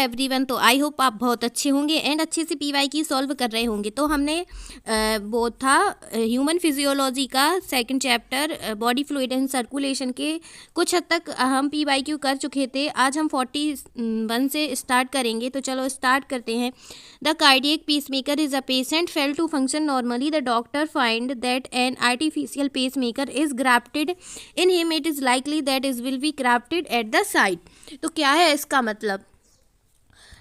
Everyone. तो I hope आप बहुत अच्छे होंगे एंड अच्छे से पीवाई की सॉल्व कर रहे होंगे। तो हमने वो था ह्यूमन फिजियोलॉजी का second chapter body fluid and circulation के कुछ हद तक हम पीवाई क्यू कर चुके थे। आज हम 41 से स्टार्ट करेंगे। तो चलो स्टार्ट करते हैं। The cardiac pacemaker is a patient fail to function normally. The doctor find that an artificial pacemaker is grafted in him. It is likely that is will be grafted at the site. तो क्या है इसका मतलब?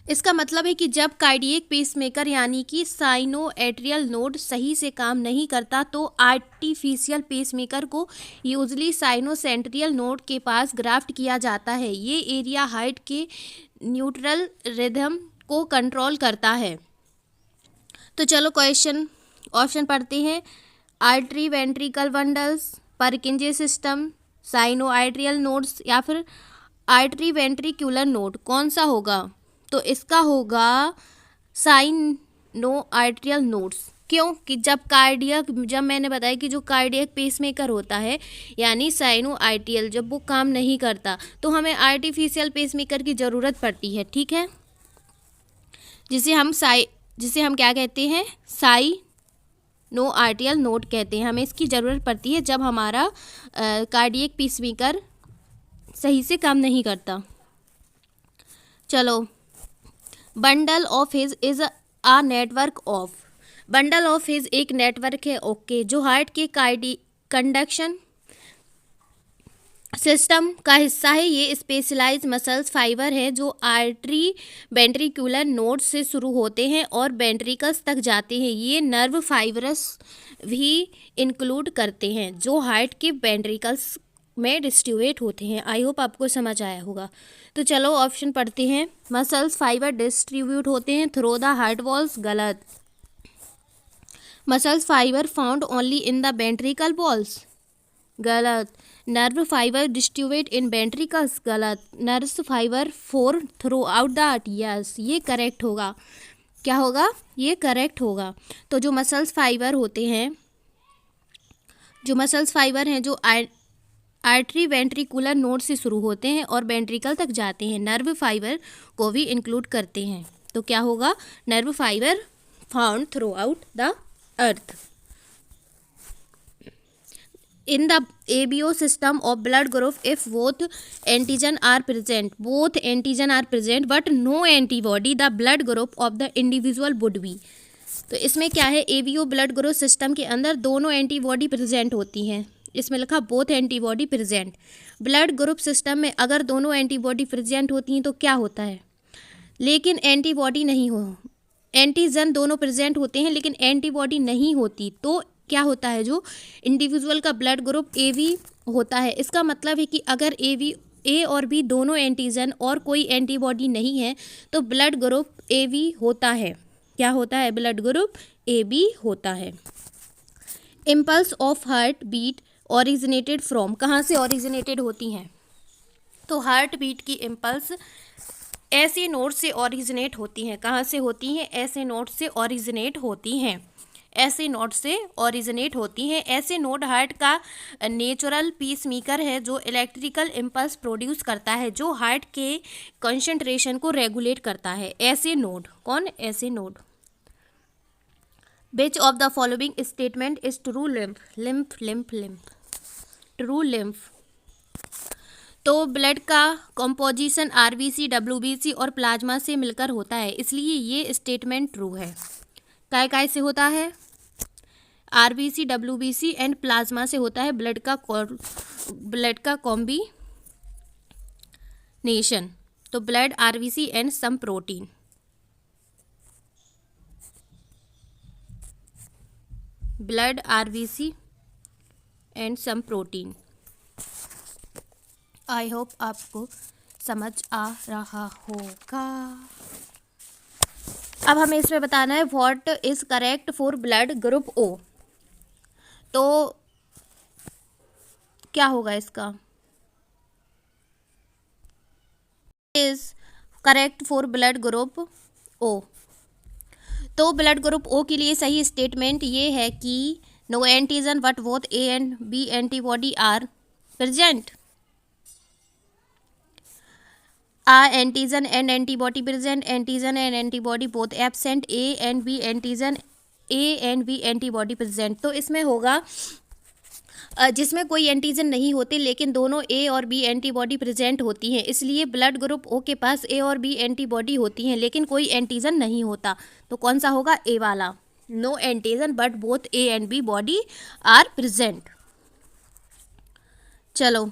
इसका मतलब है कि जब कार्डियक पेसमेकर यानी कि साइनोएट्रियल नोड सही से काम नहीं करता तो आर्टिफिशियल पेसमेकर को यूजली साइनोसेंट्रियल नोड के पास ग्राफ्ट किया जाता है। ये एरिया हार्ट के न्यूट्रल रिदम को कंट्रोल करता है। तो चलो क्वेश्चन ऑप्शन पढ़ते हैं। Artery ventricle bundles, Purkinje system, sinoatrial nodes या फिर आर्टरी वेंट्रिकुलर नोड, कौन सा होगा? तो इसका होगा साइनोआर्ट्रियल नोड्स। क्यों? कि जब मैंने बताया कि जो कार्डियक पेसमेकर होता है यानी साइनोआर्ट्रियल, जब वो काम नहीं करता तो हमें आर्टिफिशियल पेसमेकर की ज़रूरत पड़ती है, ठीक है, जिसे हम क्या कहते हैं? साइनोआर्ट्रियल नोड कहते हैं। हमें इसकी ज़रूरत पड़ती है जब हमारा कार्डियक पेसमेकर सही से काम नहीं करता। चलो, bundle of his is a network of. Bundle of his एक नेटवर्क है, ओके, जो हार्ट के कंडक्शन सिस्टम का हिस्सा है। ये स्पेशलाइज्ड मसल्स फाइबर है जो आर्टरी वेंट्रिकुलर नोड से शुरू होते हैं और वेंट्रिकल्स तक जाते हैं। ये नर्व फाइबरस भी इंक्लूड करते हैं जो हार्ट के वेंट्रिकल्स में डिस्ट्रीब्यूट होते हैं। आई होप आपको समझ आया होगा। तो चलो ऑप्शन पढ़ते हैं। मसल्स फाइबर डिस्ट्रीब्यूट होते हैं थ्रू द हार्ट वॉल्स, गलत। Muscles fibre found only in the ventricle walls, गलत। Nerve fibre distribute in ventricles, गलत। Nerves fibre for throughout the heart, yes, ये करेक्ट होगा। क्या होगा? ये करेक्ट होगा। तो जो मसल्स फाइबर हैं जो आर्टरी वेंट्रिकुलर नोड से शुरू होते हैं और वेंट्रिकल तक जाते हैं, नर्व फाइबर को भी इंक्लूड करते हैं। तो क्या होगा? Nerve fibre found throughout the earth. In the ABO system of blood group if both antigen are present but no antibody, the blood group of the individual would be. तो इसमें क्या है? ABO blood group system के अंदर दोनों antibody present होती हैं। इसमें लिखा both antibody present. Blood group system में अगर दोनों एंटीबॉडी प्रेजेंट होती हैं तो क्या होता है? लेकिन एंटीबॉडी नहीं हो, एंटीजन दोनों प्रेजेंट होते हैं लेकिन एंटीबॉडी नहीं होती, तो क्या होता है? जो इंडिविजुअल का ब्लड ग्रुप एबी होता है। इसका मतलब है कि अगर ए और बी दोनों एंटीजन और कोई एंटीबॉडी नहीं है तो ब्लड ग्रुप एबी होता है। क्या होता है? ब्लड ग्रुप एबी होता है। Impulse of heart beat originated from, कहाँ से ओरिजिनेटेड होती हैं? तो हार्ट बीट की इम्पल्स ऐसे नोड से ओरिजिनेट होती हैं। कहाँ से होती हैं? ऐसे नोड से ओरिजिनेट होती हैं। ऐसे नोड से ओरिजिनेट होती हैं। ऐसे नोड हार्ट का नेचुरल पीसमेकर है जो इलेक्ट्रिकल इम्पल्स प्रोड्यूस करता है, जो हार्ट के कंसंट्रेशन को रेगुलेट करता है। ऐसे नोड कौन? ऐसे node. Which of the following statement is true? True lymph. तो ब्लड का कंपोजिशन आरबीसी, डब्ल्यूबीसी और प्लाज्मा से मिलकर होता है, इसलिए ये स्टेटमेंट ट्रू है। काय से होता है? आरबीसी, डब्ल्यूबीसी एंड प्लाज्मा से होता है ब्लड का कॉम्बिनेशन। तो blood, RBC and some protein. Blood, RBC and some protein. I hope आपको समझ आ रहा होगा। अब हमें इसमें बताना है what is correct for blood group O. तो क्या होगा इसका? Is correct for blood group O. तो ब्लड ग्रुप ओ के लिए सही स्टेटमेंट ये है कि no antigen but both A and B antibody are present. Are antigen and antibody present? Antigen and antibody both absent. A and B antigen, A and B antibody present. तो इसमें होगा जिसमें कोई एंटीजन नहीं होते लेकिन दोनों ए और बी एंटीबॉडी प्रेजेंट होती हैं, इसलिए ब्लड ग्रुप ओ के पास ए और बी एंटीबॉडी होती हैं लेकिन कोई एंटीजन नहीं होता। तो कौन सा होगा? ए वाला। No antigen but both A and B body are present. चलो,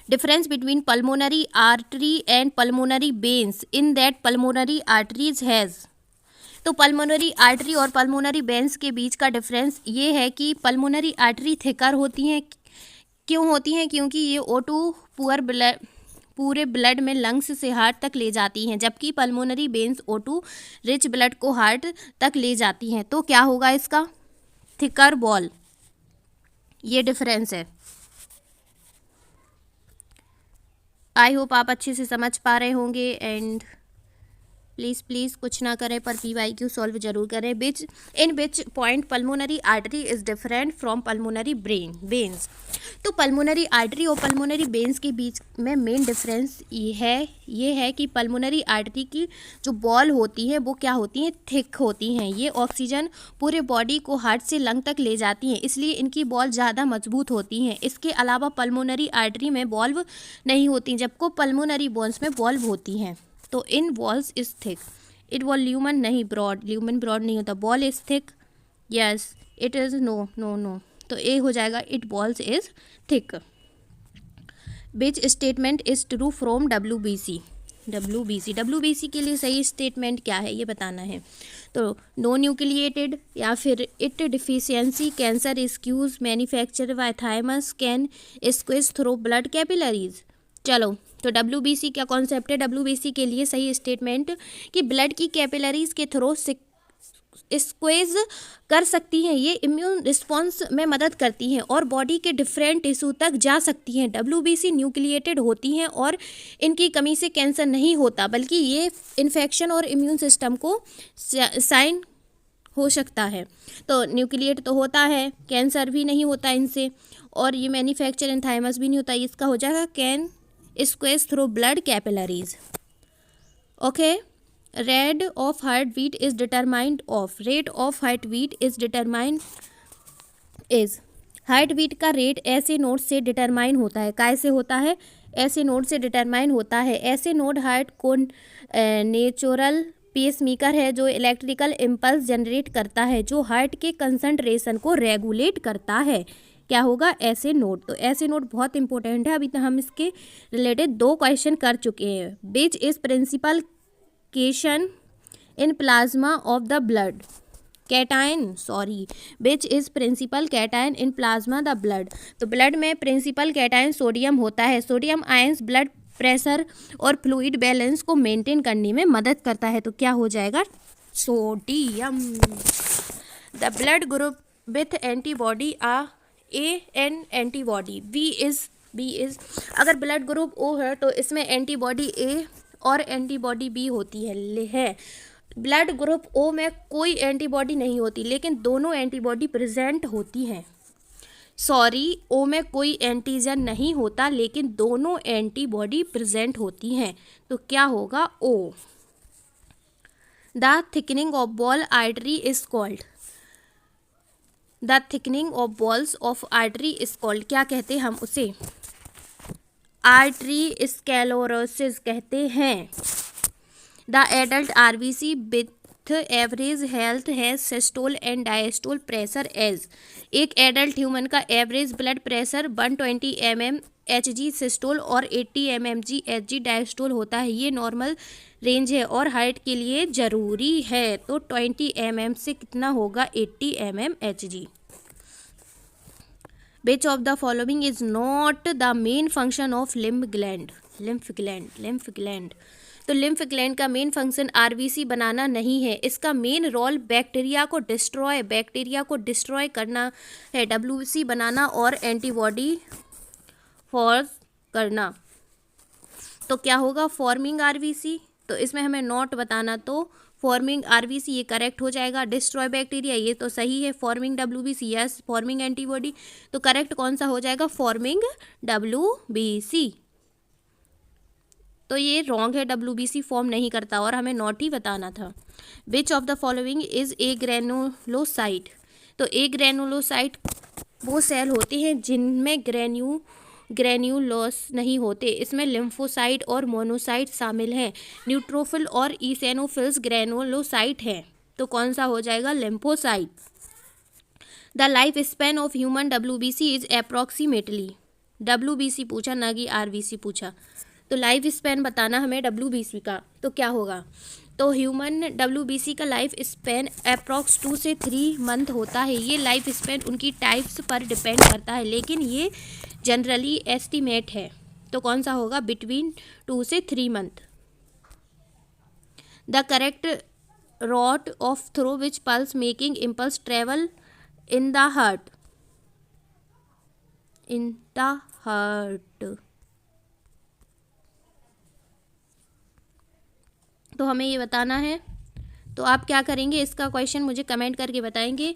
difference between pulmonary artery and pulmonary veins in that pulmonary arteries has. तो पल्मोनरी आर्टरी और पल्मोनरी वेन्स के बीच का डिफरेंस ये है कि पल्मोनरी आर्टरी थिकर होती हैं। क्यों होती हैं? क्योंकि ये O2 पूरे ब्लड में लंग्स से हार्ट तक ले जाती हैं, जबकि pulmonary veins O2 rich blood को हार्ट तक ले जाती हैं। तो क्या होगा इसका? Thicker ball. ये डिफरेंस है। आई होप आप अच्छे से समझ पा रहे होंगे। एंड प्लीज़ कुछ ना करें पर PYQ सॉल्व जरूर करें। In which point pulmonary artery is different from pulmonary veins. तो पल्मोनरी आर्टरी और पल्मोनरी वेन्स के बीच में मेन डिफरेंस ये है कि पल्मोनरी आर्टरी की जो बॉल होती है वो क्या होती हैं? थिक होती हैं। ये ऑक्सीजन पूरे बॉडी को हार्ट से लंग तक ले जाती हैं, इसलिए इनकी बॉल ज़्यादा मजबूत होती हैं। इसके अलावा पल्मोनरी आर्टरी में बॉल्व नहीं होती, जबकि पल्मोनरी बोन्स में बॉल्व होती हैं। तो in walls is thick. It wall lumen नहीं, ब्रॉड। ल्यूमन ब्रॉड नहीं होता। Wall is thick. Yes it is. No. तो ए हो जाएगा it walls is thick. Which statement is true from WBC के लिए सही स्टेटमेंट क्या है ये बताना है। तो नो न्यूक्लिएटेड या फिर it deficiency cancer excuse manufacture by thymus can squeeze through blood capillaries. चलो, तो WBC क्या कॉन्सेप्ट है? WBC के लिए सही स्टेटमेंट कि ब्लड की कैपिलरीज के थ्रू स्क्वेज कर सकती हैं, ये इम्यून रिस्पॉन्स में मदद करती हैं और बॉडी के डिफरेंट टिश्यू तक जा सकती हैं। WBC न्यूक्लिएटेड होती हैं और इनकी कमी से कैंसर नहीं होता, बल्कि ये इन्फेक्शन और इम्यून सिस्टम को साइन हो सकता है। तो न्यूक्लिएट तो होता है, कैंसर भी नहीं होता इनसे, और ये मैन्युफैक्चर इन थायमस भी नहीं होता। इसका हो जाएगा can squeeze through blood capillaries. Okay. Rate of heart beat is determined is heart beat का रेट ऐसे नोड से डिटरमाइन होता है। कैसे होता है? ऐसे नोड से डिटरमाइन होता है। ऐसे नोड हार्ट को नेचुरल पेसमेकर है जो इलेक्ट्रिकल इम्पल्स जनरेट करता है, जो हार्ट के कंसंट्रेशन को रेगुलेट करता है। क्या होगा? ऐसे नोड। तो ऐसे नोड बहुत इंपॉर्टेंट है। अभी तो हम इसके रिलेटेड 2 क्वेश्चन कर चुके हैं। Which is principal cation in plasma of the blood cation which is principal cation in plasma the blood. तो ब्लड में प्रिंसिपल कैटायन सोडियम होता है। सोडियम आयंस ब्लड प्रेशर और फ्लूइड बैलेंस को मेंटेन करने में मदद करता है। तो क्या हो जाएगा? Sodium. The blood group with antibody A and antibody B is अगर ब्लड ग्रुप O है तो इसमें एंटीबॉडी A और एंटीबॉडी B होती है। ब्लड ग्रुप O में कोई एंटीबॉडी नहीं होती लेकिन दोनों एंटीबॉडी प्रेजेंट होती हैं। O में कोई एंटीजन नहीं होता लेकिन दोनों एंटीबॉडी प्रेजेंट होती हैं। तो क्या होगा? O। The thickening of ball artery is called. The thickening of balls of artery is called. क्या कहते हैं हम उसे? आर्टरी स्क्लेरोसिस कहते हैं। The adult RBC with average health has systole and diastole pressure as. एक एडल्ट ह्यूमन का average blood pressure 120 mmHg systole और 80 mmG Hg डायस्टोल होता है। ये नॉर्मल रेंज है और हार्ट के लिए ज़रूरी है। तो 20 mm से कितना होगा? 80 mmHg। Which of the following is not the main function of lymph gland? तो lymph gland का मेन फंक्शन RBC बनाना नहीं है। इसका मेन रोल बैक्टीरिया को डिस्ट्रॉय करना है, WBC बनाना और एंटीबॉडी फॉर्म करना। तो क्या होगा? Forming RBC। तो इसमें हमें नॉट बताना, तो फॉर्मिंग RBC ये करेक्ट हो जाएगा। डिस्ट्रॉय बैक्टीरिया ये तो सही है। Forming WBC yes. Forming antibody तो करेक्ट कौन सा हो जाएगा? Forming WBC। तो ये रॉन्ग है, WBC फॉर्म नहीं करता और हमें नॉट ही बताना था। Which of the following is a granulocyte. तो ए ग्रेनुलोसाइट वो सेल होते हैं जिनमें ग्रेन्यूलोस नहीं होते। इसमें लिम्फोसाइट और मोनोसाइट शामिल हैं। न्यूट्रोफिल और ईसेनोफिल्स ग्रेनुलोसाइट हैं। तो कौन सा हो जाएगा? Lymphocyte. The life span of human WBC is approximately. WBC पूछा ना कि RBC पूछा। तो लाइफ स्पैन बताना हमें WBC का, तो क्या होगा? तो ह्यूमन WBC का लाइफ स्पैन अप्रॉक्स 2 से 3 मंथ होता है। ये लाइफ स्पैन उनकी टाइप्स पर डिपेंड करता है, लेकिन ये जनरली एस्टिमेट है। तो कौन सा होगा? बिटवीन 2 से 3 month. The correct route of through which pulse making impulse travel in the heart. In the heart. तो हमें ये बताना है। तो आप क्या करेंगे, इसका क्वेश्चन मुझे कमेंट करके बताएंगे।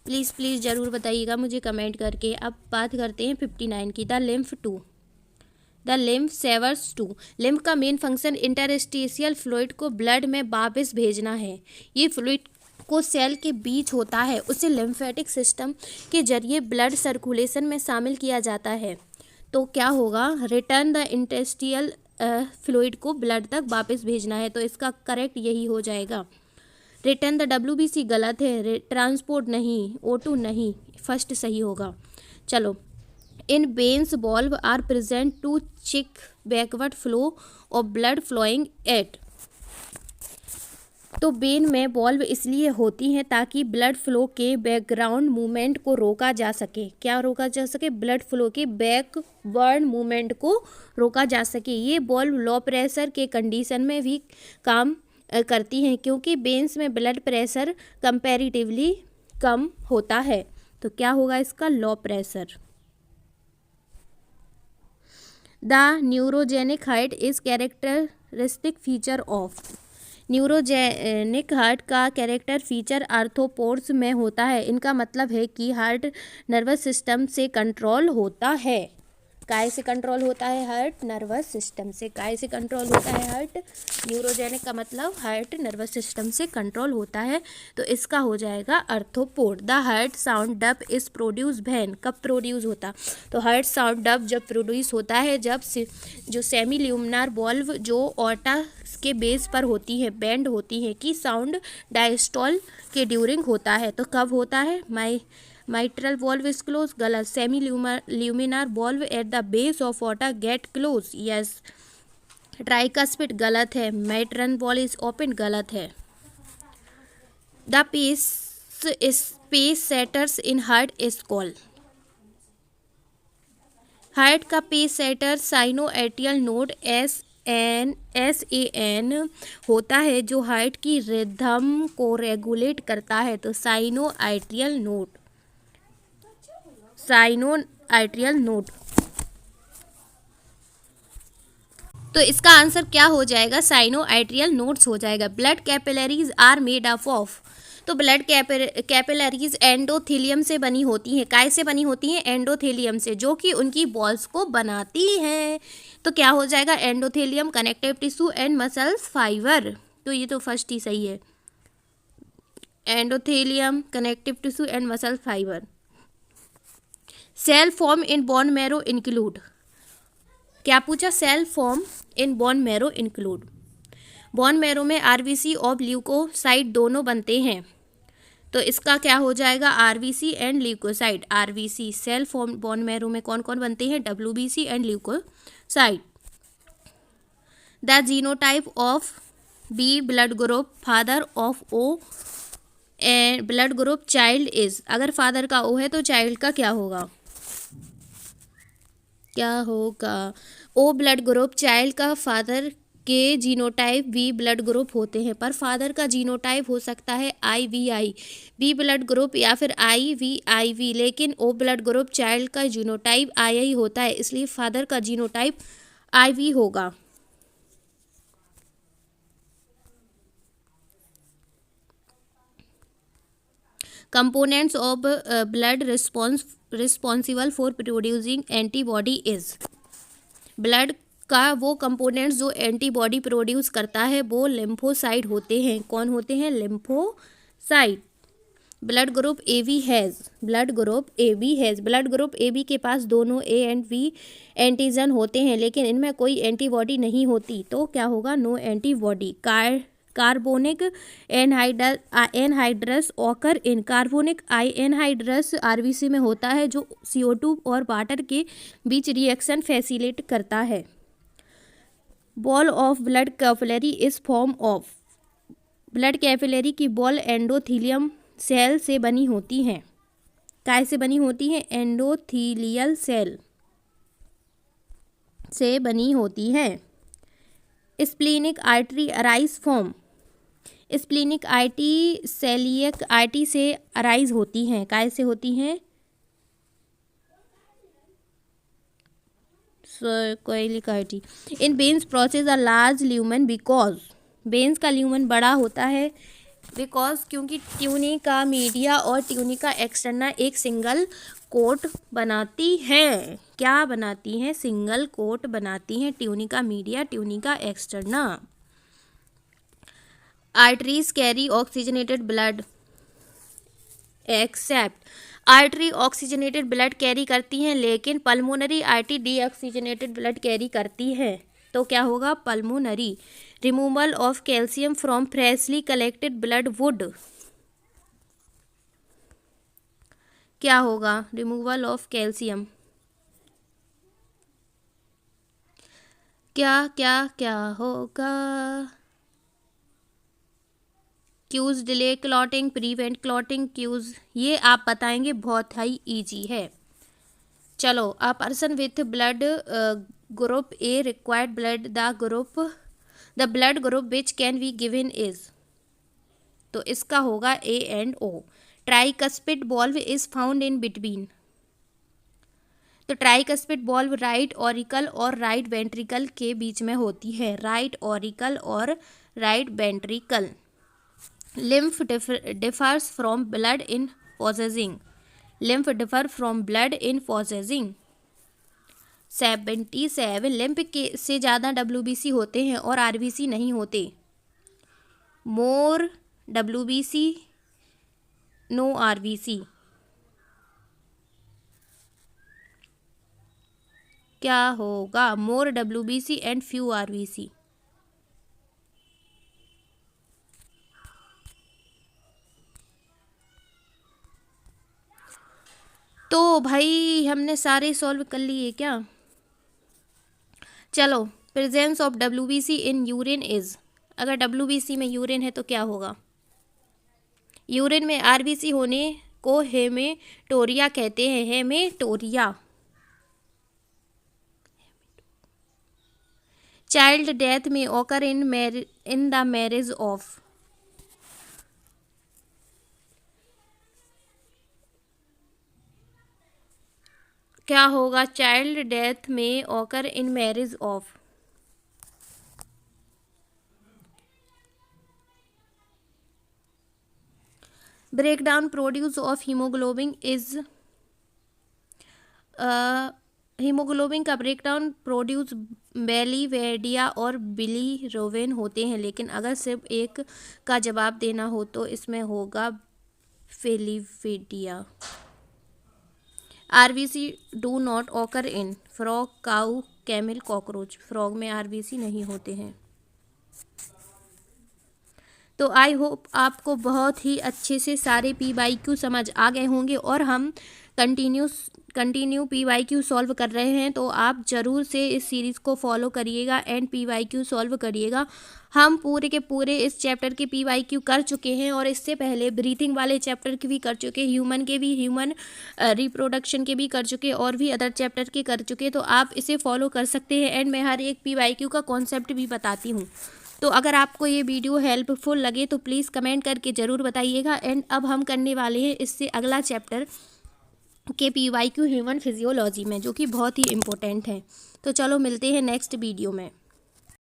प्लीज़ प्लीज़ ज़रूर बताइएगा मुझे कमेंट करके। अब बात करते हैं 59 की। The lymph to. The lymph serves to. Lymph का मेन फंक्शन इंटरस्टिशियल फ्लूइड को ब्लड में वापस भेजना है। ये फ्लूइड को सेल के बीच होता है, उसे लिम्फेटिक सिस्टम के जरिए ब्लड सर्कुलेशन में शामिल किया जाता है। तो क्या होगा? रिटर्न द इंटरस्टिशियल फ्लूइड को ब्लड तक वापस भेजना है। तो इसका करेक्ट यही हो जाएगा। रिटर्न द WBC गलत है, ट्रांसपोर्ट नहीं, O2 नहीं, फर्स्ट सही होगा। चलो, in veins valve are present to check backward flow of blood flowing at. तो वेन में वॉल्व इसलिए होती हैं ताकि ब्लड फ्लो के बैकग्राउंड मूवमेंट को रोका जा सके। क्या रोका जा सके? ब्लड फ्लो के बैकवर्ड मूवमेंट को रोका जा सके। ये वॉल्व लो प्रेशर के कंडीशन में भी काम करती हैं, क्योंकि वेन्स में ब्लड प्रेशर कंपैरेटिवली कम होता है। तो क्या होगा इसका? Low pressure. The neurogenic heart is characteristic feature of. Neurogenic heart का कैरेक्टर फीचर आर्थ्रोपोड्स में होता है। इनका मतलब है कि हार्ट नर्वस सिस्टम से कंट्रोल होता है। काय से कंट्रोल होता है? हार्ट नर्वस सिस्टम से। काय से कंट्रोल होता है? हार्ट। न्यूरोजेनिक का मतलब हार्ट नर्वस सिस्टम से कंट्रोल होता है। तो इसका हो जाएगा arthropod. The heart sound dub is produce when. कब प्रोड्यूस होता? तो हार्ट साउंड डब जब प्रोड्यूस होता है जब जो सेमी ल्यूमिनर वॉल्व जो ऑर्टा के बेस पर होती है, बेंड होती है, कि साउंड डायस्टोल के ड्यूरिंग होता है। तो कब होता है? Mitral valve is close. गलत। Semilunar valve at the base of aorta get close. Yes. Tricuspid गलत है। माइट्रल वॉल्व इज ओपन गलत है। The pacesetters in heart is called. Heart का pacesetter sinoatrial node SAN होता है, जो heart की रिदम को रेगुलेट करता है। तो साइनोएट्रियल नोड। Sinoatrial node. तो इसका आंसर क्या हो जाएगा? साइनोएट्रियल नोड्स हो जाएगा। Blood capillaries are made up of. तो ब्लड कैपिलरीज एंडोथेलियम से बनी होती हैं। काय से बनी होती हैं? एंडोथेलियम से, जो कि उनकी बॉल्स को बनाती हैं। तो क्या हो जाएगा? Endothelium, connective tissue and muscles fibre. तो ये तो फर्स्ट ही सही है। Endothelium, connective tissue and muscle fibre. Cell form in bone marrow include. क्या पूछा? Cell form in bone marrow include. Bone marrow में RBC और ल्यूकोसाइट दोनों बनते हैं। तो इसका क्या हो जाएगा? RBC and leukocyte. RBC cell form bone marrow में कौन कौन बनते हैं? WBC and leukocyte. The genotype of B blood group father of O and blood group child is. अगर फादर का O है तो चाइल्ड का क्या होगा? क्या होगा? O blood group. चाइल्ड का फादर के जीनोटाइप B ब्लड ग्रुप होते हैं, पर फादर का जीनोटाइप हो सकता है IVI B ब्लड ग्रुप या फिर IVIV, लेकिन O ब्लड ग्रुप चाइल्ड का जीनोटाइप II होता है, इसलिए फादर का जीनोटाइप IV होगा। Components of blood responsible for producing antibody is. Blood का वो कंपोनेंट्स जो एंटीबॉडी प्रोड्यूस करता है वो लिम्फोसाइट होते हैं। कौन होते हैं? Lymphocyte. Blood group A B has, blood group A B has, blood group A B के पास दोनों ए एंड बी एंटीजन होते हैं, लेकिन इनमें कोई एंटीबॉडी नहीं होती, तो क्या होगा? No antibody. Carbonic anhydrase occur in, carbonic anhydrase RBC में होता है जो CO2 और वाटर के बीच रिएक्शन फैसिलिटेट करता है। Ball of blood capillary is form of, blood capillary की बॉल एंडोथीलियम सेल से बनी होती हैं। काय से बनी होती है? एंडोथीलियल सेल से बनी होती है। Splenic artery arise from, splenic artery coeliac artery से अराइज होती हैं। काय से होती हैं? Coeliac artery. In veins process a large lumen because, veins का ल्यूमेन बड़ा होता है बिकॉज क्योंकि ट्यूनिका मीडिया और ट्यूनिका एक्सटर्ना एक सिंगल कोट बनाती हैं। क्या बनाती हैं? सिंगल कोट बनाती हैं। Tunica media, tunica externa. Arteries carry oxygenated blood except, artery oxygenated blood carry करती हैं, लेकिन pulmonary artery deoxygenated blood carry करती है। तो क्या होगा? Pulmonary. Removal of calcium from freshly collected blood would, क्या होगा? Removal of calcium. क्या क्या क्या होगा? Cause delay clotting, prevent clotting, cause, ये आप बताएंगे, बहुत ही इजी है। चलो, a person with blood group A required blood, the blood group which can be given is, तो इसका होगा A and O. Tricuspid valve is found in between, तो ट्राइकस्पिड बॉल्व राइट ऑरिकल और राइट वेंट्रिकल के बीच में होती है। राइट ऑरिकल और right ventricle. Lymph differs from blood in possessing, lymph differ from blood in possessing. 77 lymph के से ज़्यादा WBC होते हैं और RBC नहीं होते। मोर WBC, नो RBC। क्या होगा? मोर WBC एंड फ्यू RBC। तो भाई हमने सारे सॉल्व कर लिए क्या? चलो, presence of WBC in urine is, अगर WBC में यूरिन है तो क्या होगा? यूरिन में RBC होने को हेमेटोरिया कहते हैं। हेमेटोरिया। चाइल्ड डेथ में occur in the marriage of, क्या होगा? चाइल्ड डेथ में occur in marriage of. Breakdown produce of haemoglobin is, haemoglobin का ब्रेकडाउन प्रोड्यूस बेलीवेडिया और बिलीरोबिन होते हैं, लेकिन अगर सिर्फ एक का जवाब देना हो तो इसमें होगा बेलीवेडिया। RBC do not occur in frog, cow, camel, cockroach. Frog में RBC नहीं होते हैं। तो आई होप आपको बहुत ही अच्छे से सारे PYQ समझ आ गए होंगे और हम कंटिन्यू PYQ सॉल्व कर रहे हैं, तो आप ज़रूर से इस सीरीज़ को फॉलो करिएगा एंड PYQ सॉल्व करिएगा। हम पूरे के पूरे इस चैप्टर के PYQ कर चुके हैं और इससे पहले ब्रीथिंग वाले चैप्टर के भी कर चुके, ह्यूमन के भी, ह्यूमन रिप्रोडक्शन के भी कर चुके और भी अदर चैप्टर के कर चुके, तो आप इसे फॉलो कर सकते हैं एंड मैं हर एक PYQ का कॉन्सेप्ट भी बताती हूँ। तो अगर आपको ये वीडियो हेल्पफुल लगे तो प्लीज़ कमेंट करके ज़रूर बताइएगा। एंड अब हम करने वाले हैं इससे अगला चैप्टर के PYQ ह्यूमन फिजियोलॉजी में, जो कि बहुत ही इम्पोर्टेंट है। तो चलो मिलते हैं नेक्स्ट वीडियो में।